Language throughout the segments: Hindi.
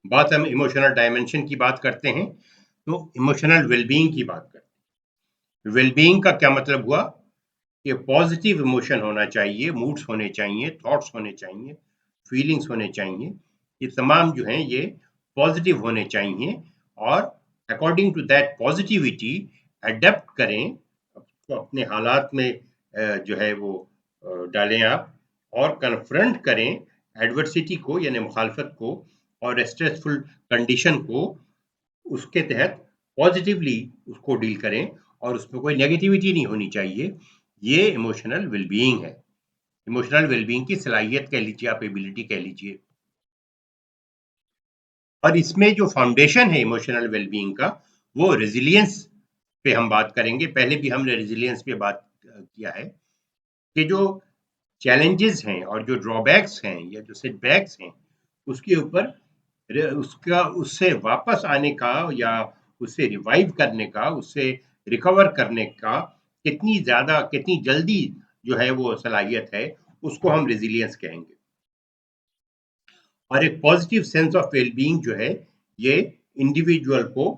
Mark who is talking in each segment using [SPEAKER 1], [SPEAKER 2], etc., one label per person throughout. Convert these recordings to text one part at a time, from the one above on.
[SPEAKER 1] बात हम इमोशनल डायमेंशन की बात करते हैं, तो इमोशनल वेलबींग की बात करते हैं। वेलबींग का क्या मतलब हुआ कि पॉजिटिव इमोशन होना चाहिए, मूड्स होने चाहिए, थॉट्स होने चाहिए, फीलिंग्स होने चाहिए। ये तमाम जो हैं ये पॉजिटिव होने चाहिए और according to that positivity adapt करें, तो अपने हालात में जो है वो डालें आप और कन्फ्रंट करें एडवर्सिटी को यानी मुखालफत को और स्ट्रेसफुल कंडीशन को, उसके तहत पॉजिटिवली उसको डील करें और उसमें कोई नेगेटिविटी नहीं होनी चाहिए। ये इमोशनल वेलबीइंग है, इमोशनल वेलबीइंग की सलाहियत कह लीजिए, आप एबिलिटी कह लीजिए। और इसमें जो फाउंडेशन है इमोशनल वेलबीइंग का, वो रेजिलियंस पे हम बात करेंगे। पहले भी हमने रेजिलियंस पे बात किया है कि जो चैलेंजेस हैं और जो ड्रॉबैक्स हैं या जो सेटबैक्स हैं, उसके ऊपर उसका उससे वापस आने का या उससे रिवाइव करने का, उससे रिकवर करने का कितनी ज़्यादा, कितनी जल्दी जो है वो सलाहियत है, उसको हम रेजिलियंस कहेंगे। और एक पॉजिटिव सेंस ऑफ वेलबीइंग जो है, ये इंडिविजुअल को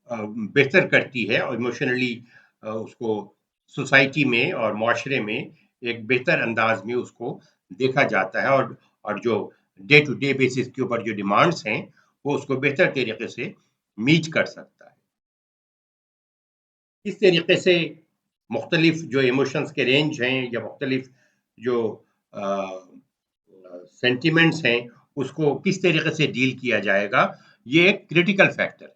[SPEAKER 1] बेहतर करती है और इमोशनली उसको सोसाइटी में और माशरे में एक बेहतर अंदाज में उसको देखा जाता है और जो डे टू डे बेसिस के ऊपर जो डिमांड्स हैं, वो उसको बेहतर तरीके से मीट कर सकता है। इस तरीके से मुख्तलिफ जो इमोशंस के रेंज हैं या मुख्तलिफ जो सेंटिमेंट्स हैं, उसको किस तरीके से डील किया जाएगा, ये एक क्रिटिकल फैक्टर है।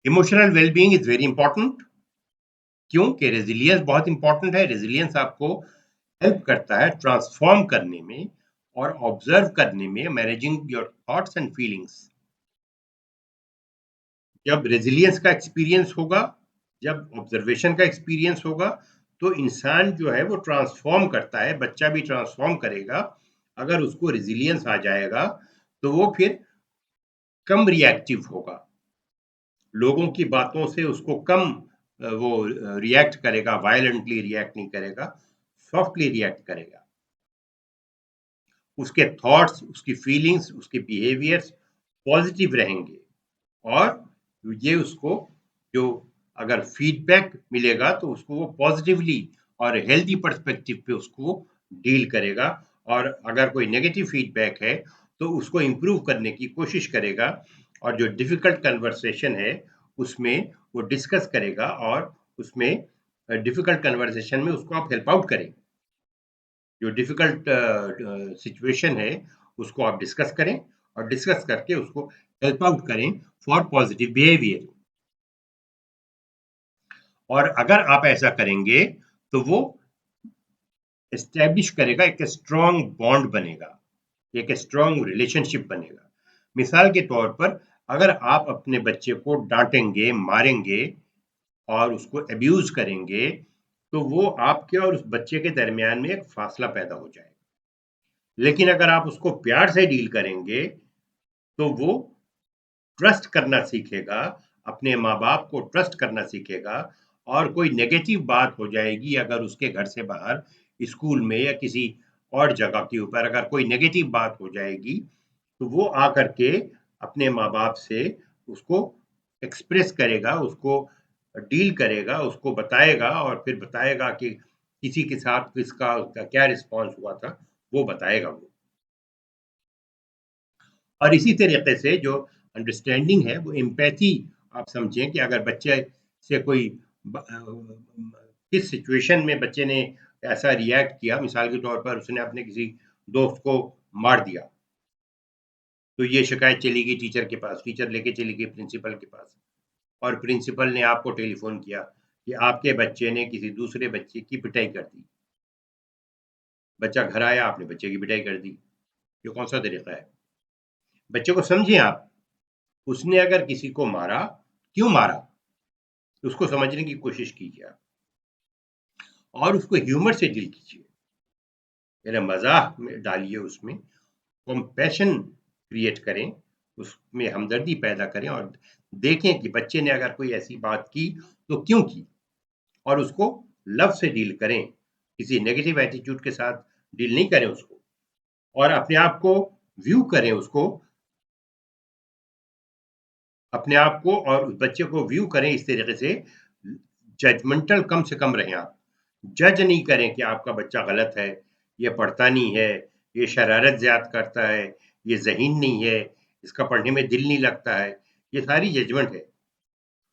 [SPEAKER 1] Emotional wellbeing is very important. क्योंकि रेजिलियंस बहुत इंपॉर्टेंट है। रेजिलियंस आपको हेल्प करता है ट्रांसफॉर्म करने में और ऑब्जर्व करने में, managing your thoughts and feelings. जब रेजिलियंस का एक्सपीरियंस होगा, जब ऑब्जर्वेशन का एक्सपीरियंस होगा, तो इंसान जो है वो ट्रांसफॉर्म करता है, बच्चा भी ट्रांसफॉर्म करेगा। अगर उसको रेजिलियंस आ जाएगा तो वो फिर कम रिएक्टिव होगा, लोगों की बातों से उसको कम वो रिएक्ट करेगा, वायलेंटली रिएक्ट नहीं करेगा, सॉफ्टली रिएक्ट करेगा। उसके थॉट्स, उसकी फीलिंग्स, उसके बिहेवियर्स पॉजिटिव रहेंगे और ये उसको जो अगर फीडबैक मिलेगा तो उसको वो पॉजिटिवली और हेल्दी पर्सपेक्टिव पे उसको डील करेगा। और अगर कोई नेगेटिव फीडबैक है तो उसको इम्प्रूव करने की कोशिश करेगा और जो डिफ़िकल्ट कन्वर्सेशन है उसमें वो डिस्कस करेगा और उसमें डिफ़िकल्ट कन्वर्सेशन में उसको आप हेल्प आउट करें। जो डिफ़िकल्ट सिचुएशन है उसको आप डिस्कस करें और डिस्कस करके उसको हेल्प आउट करें फॉर पॉजिटिव बिहेवियर। और अगर आप ऐसा करेंगे तो वो एस्टैब्लिश करेगा, एक स्ट्रॉन्ग बॉन्ड बनेगा, एक स्ट्रॉन्ग रिलेशनशिप बनेगा। मिसाल के तौर पर अगर आप अपने बच्चे को डांटेंगे, मारेंगे और उसको अब्यूज करेंगे, तो वो आपके और उस बच्चे के दरमियान में एक फासला पैदा हो जाएगा। लेकिन अगर आप उसको प्यार से डील करेंगे तो वो ट्रस्ट करना सीखेगा, अपने माँ-बाप को ट्रस्ट करना सीखेगा। और कोई नेगेटिव बात हो जाएगी अगर उसके घर से बाहर, स्कूल में या किसी और जगह के ऊपर अगर कोई नेगेटिव बात हो जाएगी, तो वो आकर के अपने माँ-बाप से उसको एक्सप्रेस करेगा, उसको डील करेगा, उसको बताएगा और फिर बताएगा कि किसी के साथ किसका उसका क्या रिस्पॉन्स हुआ था, वो बताएगा वो। और इसी तरीके से जो अंडरस्टैंडिंग है वो एम्पैथी, आप समझें कि अगर बच्चे से कोई किस सिचुएशन में बच्चे ने ऐसा रिएक्ट किया, मिसाल के तौर पर उसने अपने किसी दोस्त को मार दिया, तो ये शिकायत चली गई टीचर के पास, टीचर लेके चली गई प्रिंसिपल के पास और प्रिंसिपल ने आपको टेलीफोन किया कि आपके बच्चे ने किसी दूसरे बच्चे की पिटाई कर दी। बच्चा घर आया, आपने बच्चे की पिटाई कर दी। ये कौन सा तरीका है? बच्चे को समझें आप, उसने अगर किसी को मारा, क्यों मारा? उसको समझने की कोशिश कीजिए आप और उसको ह्यूमर से डील कीजिए, यानी मज़ाक में डालिए, उसमें कंपैशन क्रिएट करें, उसमें हमदर्दी पैदा करें और देखें कि बच्चे ने अगर कोई ऐसी बात की, तो क्यों की? और उसको लव से डील करें, किसी नेगेटिव एटीट्यूड के साथ डील नहीं करें उसको। और अपने आप को व्यू करें, उसको अपने आप को और उस बच्चे को व्यू करें इस तरीके से, जजमेंटल कम से कम रहें आप। जज नहीं करें कि आपका बच्चा गलत है, ये पढ़ता नहीं है, ये शरारत ज़्यादा करता है, ये ज़हीन नहीं है, इसका पढ़ने में दिल नहीं लगता है। ये सारी जजमेंट है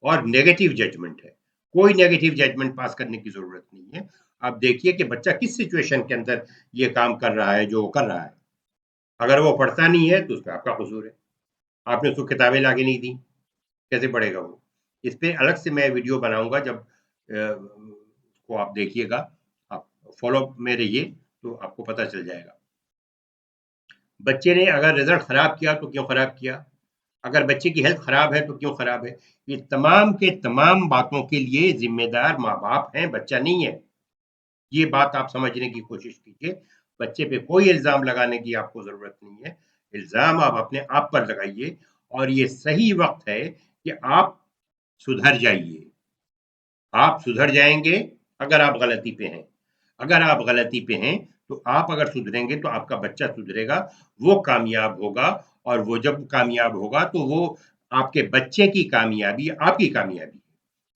[SPEAKER 1] और नेगेटिव जजमेंट है। कोई नेगेटिव जजमेंट पास करने की ज़रूरत नहीं है। आप देखिए कि बच्चा किस सिचुएशन के अंदर ये काम कर रहा है जो वो कर रहा है। अगर वो पढ़ता नहीं है तो उसमें आपका कसूर है। आपने उसको किताबें लाके नहीं दी, कैसे पढ़ेगा वो? इस पे अलग से मैं वीडियो बनाऊँगा, जब उसको आप देखिएगा, आप फ़ॉलो में रहिए तो आपको पता चल जाएगा। बच्चे ने अगर रिज़ल्ट ख़राब किया तो क्यों ख़राब किया? अगर बच्चे की हेल्थ ख़राब है तो क्यों ख़राब है? ये तमाम के तमाम बातों के लिए ज़िम्मेदार माँ-बाप हैं, बच्चा नहीं है। ये बात आप समझने की कोशिश कीजिए। बच्चे पे कोई इल्ज़ाम लगाने की आपको ज़रूरत नहीं है। इल्ज़ाम आप अपने आप पर लगाइए और ये सही वक़्त है कि आप सुधर जाइए। आप सुधर जाएँगे अगर आप गलती पे हैं। अगर आप गलती पे हैं, तो आप अगर सुधरेंगे तो आपका बच्चा सुधरेगा, वो कामयाब होगा और वो जब कामयाब होगा तो वो आपके बच्चे की कामयाबी आपकी कामयाबी है।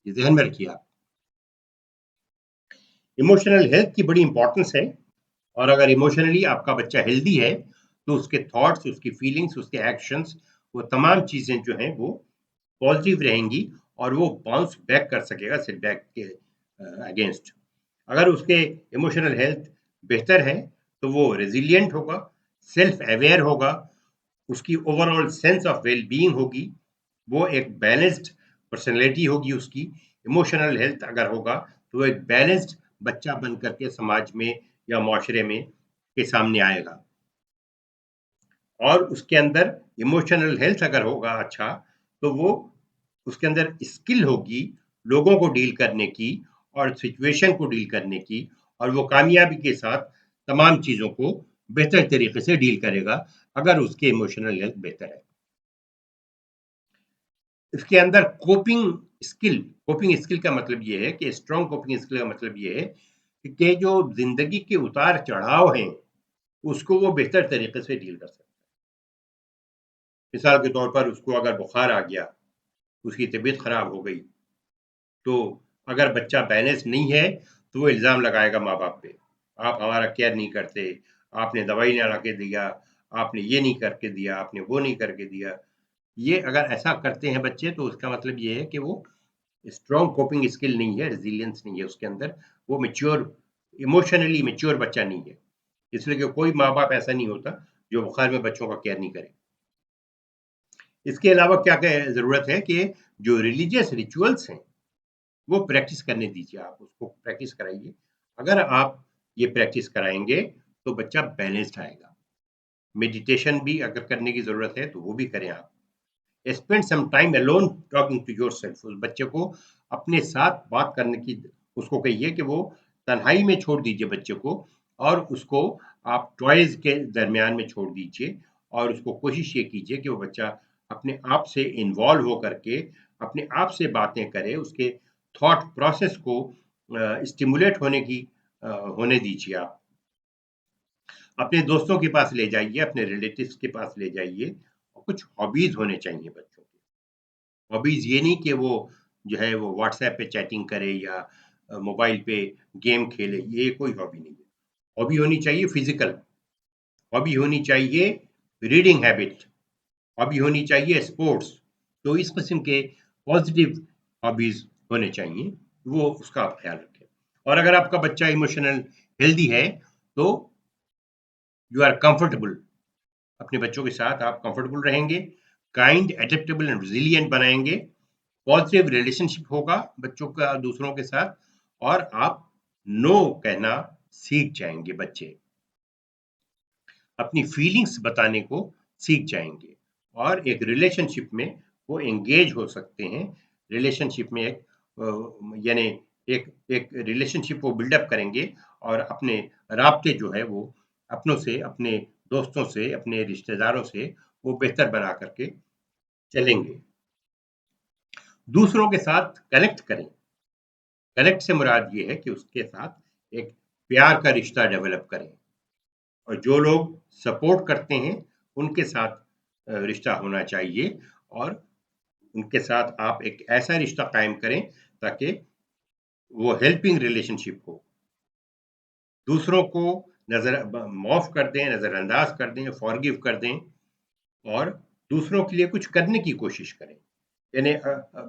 [SPEAKER 1] ये ज़हन में रखिए आप। इमोशनल हेल्थ की बड़ी इम्पोर्टेंस है और अगर इमोशनली आपका बच्चा हेल्दी है, तो उसके थॉट्स, उसकी फीलिंग्स, उसके एक्शंस, वो तमाम चीज़ें जो हैं वो पॉज़िटिव रहेंगी और वो बाउंस बैक कर सकेगा सेटबैक के अगेंस्ट। अगर उसके इमोशनल हेल्थ बेहतर है, तो वो रेज़िलिएंट होगा, सेल्फ अवेयर होगा, उसकी overall sense of well being होगी, वो एक बैलेंस्ड पर्सनैलिटी होगी उसकी। इमोशनल हेल्थ अगर होगा, तो वो एक बैलेंस्ड बच्चा बन कर के समाज में या माशरे में के सामने आएगा। और उसके अंदर इमोशनल हेल्थ अगर होगा अच्छा, तो वो उसके अंदर स्किल होगी लोगों को डील करने की और सिचुएशन को डील करने की, और वो कामयाबी के साथ तमाम चीज़ों को बेहतर तरीके से डील करेगा, अगर उसके इमोशनल हेल्थ बेहतर है। इसके अंदर कोपिंग स्किल का मतलब ये है कि स्ट्रॉन्ग कोपिंग स्किल का मतलब ये है कि जो ज़िंदगी के उतार-चढ़ाव हैं, उसको वो बेहतर तरीके से डील कर सकता है। मिसाल के तौर पर उसको अगर बुखार आ गया, उसकी तबीयत खराब हो गई, तो अगर बच्चा बैलेंस नहीं है, तो वो इल्ज़ाम लगाएगा माँ-बाप पे। आप हमारा केयर नहीं करते, आपने दवाई ना ला के दिया, आपने ये नहीं करके दिया, आपने वो नहीं करके दिया। ये अगर ऐसा करते हैं बच्चे, तो उसका मतलब ये है कि वो स्ट्रॉन्ग कोपिंग स्किल नहीं है, रेज़िलियंस नहीं है उसके अंदर। वो इमोशनली मैच्योर बच्चा नहीं है। इसलिए कि कोई माँ-बाप ऐसा नहीं होता, जो बुखार में बच्चों का केयर नहीं करे। इसके अलावा क्या-क्या ज़रूरत है कि जो रिलीजियस रिचुअल्स हैं, वो प्रैक्टिस करने दीजिए आप, उसको प्रैक्टिस कराइए। अगर आप ये प्रैक्टिस कराएँगे, तो बच्चा बैलेंस्ड आएगा। मेडिटेशन भी अगर करने की ज़रूरत है, तो वो भी करें आप। Spend some time alone talking to yourself. उस बच्चे को अपने साथ बात करने की उसको कहिए कि वो तन्हाई में छोड़ दीजिए बच्चे को, और उसको आप टॉयज़ के दरमियान में छोड़ दीजिए और उसको कोशिश ये कीजिए कि वो बच्चा अपने आप से इन्वॉल्व हो करके अपने आप से बातें करे, उसके थॉट प्रोसेस को स्टिमुलेट होने दीजिए आप। अपने दोस्तों के पास ले जाइए, अपने रिलेटिव्स के पास ले जाइए, और कुछ हॉबीज़ होने चाहिए बच्चों के। हॉबीज़ ये नहीं कि वो जो है वो व्हाट्सऐप पे चैटिंग करे या मोबाइल पे गेम खेले, ये कोई हॉबी नहीं है। हॉबी होनी चाहिए फिज़िकल, हॉबी होनी चाहिए रीडिंग हैबिट, हॉबी होनी चाहिए स्पोर्ट्स। तो इस किस्म के पॉज़िटिव हॉबीज़ होने चाहिए, वो उसका आप ख़्याल रखें। और अगर आपका बच्चा इमोशनल हेल्दी है, तो यू आर कंफर्टेबल, अपने बच्चों के साथ आप कंफर्टेबल रहेंगे, काइंड, एडेप्टेबल एंड रेज़िलिएंट बनाएँगे, पॉजिटिव रिलेशनशिप होगा बच्चों का दूसरों के साथ, और आप नो कहना सीख जाएँगे बच्चे। अपनी फीलिंग्स बताने को सीख जाएँगे और एक रिलेशनशिप में वो एंगेज हो सकते हैं। रिलेशनशिप में यानी एक एक रिलेशनशिप वो बिल्डअप करेंगे और अपने राब्ते जो है वो अपनों से, अपने दोस्तों से, अपने रिश्तेदारों से वो बेहतर बना कर के चलेंगे। दूसरों के साथ कनेक्ट करें। कनेक्ट से मुराद ये है कि उसके साथ एक प्यार का रिश्ता डेवलप करें। और जो लोग सपोर्ट करते हैं उनके साथ रिश्ता होना चाहिए, और उनके साथ आप एक ऐसा रिश्ता कायम करें ताकि वो हेल्पिंग रिलेशनशिप हो। दूसरों को माफ़ कर दें, नज़रअंदाज कर दें, फॉरगिव कर दें, और दूसरों के लिए कुछ करने की कोशिश करें। यानी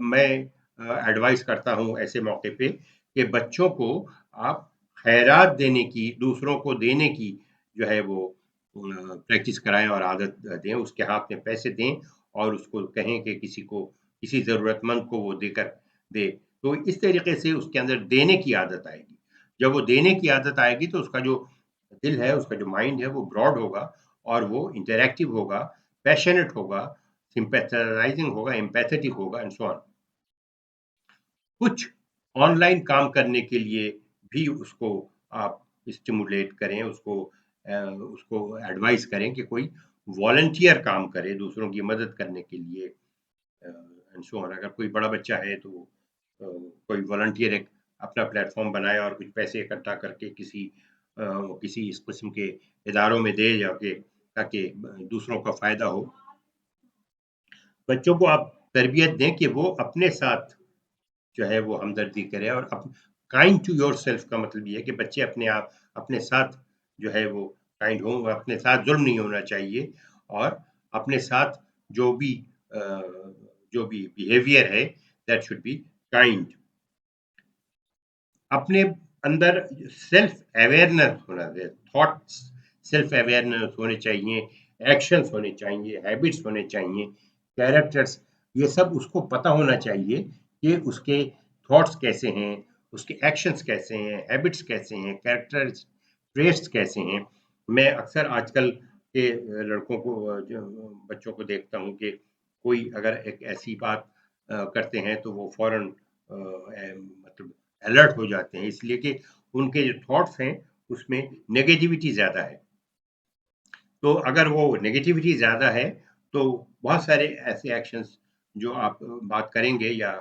[SPEAKER 1] मैं एडवाइस करता हूँ ऐसे मौके पे कि बच्चों को आप खैरात देने की, दूसरों को देने की जो है वो प्रैक्टिस कराएँ और आदत दें, उसके हाथ में पैसे दें और उसको कहें कि किसी ज़रूरतमंद को वो देकर दे। तो इस तरीके से उसके अंदर देने की आदत आएगी। जब वो देने की आदत आएगी तो उसका जो दिल है, उसका जो माइंड है वो ब्रॉड होगा और वो इंटरैक्टिव होगा, पैशनेट होगा, सिम्पैथाइजिंग होगा, एम्पैथेटिक होगा एंड सो ऑन। कुछ ऑनलाइन काम करने के लिए भी उसको आप स्टिमुलेट करें, उसको एडवाइस करें कि कोई वॉलंटियर काम करे दूसरों की मदद करने के लिए, एंड सो ऑन। अगर कोई बड़ा बच्चा है तो कोई वॉलंटियर एक अपना प्लेटफॉर्म बनाए और कुछ पैसे इकट्ठा करके किसी इस किस्म के इदारों में दे जाके, ताकि दूसरों का फायदा हो। बच्चों को आप तरबियत दें कि वो अपने साथ जो है वो हमदर्दी करे, और काइंड टू योरसेल्फ का मतलब ये है कि बच्चे अपने साथ जो है वो काइंड हों, अपने साथ जुल्म नहीं होना चाहिए, और अपने साथ जो भी अ, जो भी बिहेवियर है दैट शुड बी काइंड। अपने अंदर सेल्फ अवेयरनेस होना चाहिए, थॉट्स सेल्फ अवेयरनेस होने चाहिए, एक्शंस होने चाहिए, हैबिट्स होने चाहिए, कैरेक्टर्स, ये सब उसको पता होना चाहिए कि उसके थॉट्स कैसे हैं, उसके एक्शंस कैसे हैं, हैबिट्स कैसे हैं, कैरेक्टर्स ट्रेट्स कैसे हैं। मैं अक्सर आजकल के लड़कों को बच्चों को देखता हूँ कि कोई अगर एक ऐसी बात करते हैं तो वो फौरन मतलब अलर्ट हो जाते हैं, इसलिए कि उनके जो थॉट्स हैं उसमें नेगेटिविटी ज़्यादा है। तो अगर वो नेगेटिविटी ज़्यादा है तो बहुत सारे ऐसे एक्शंस जो आप बात करेंगे या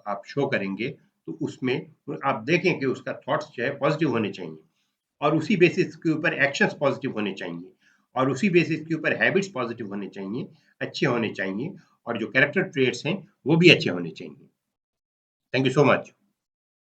[SPEAKER 1] आप शो करेंगे, तो उसमें आप देखें कि उसका थॉट्स जो है पॉजिटिव होने चाहिए, और उसी बेसिस के ऊपर एक्शंस पॉजिटिव होने चाहिए, और उसी बेसिस के ऊपर हैबिट्स पॉजिटिव होने चाहिए, अच्छे होने चाहिए, और जो कैरेक्टर ट्रेट्स हैं वो भी अच्छे होने चाहिए। Thank you so much.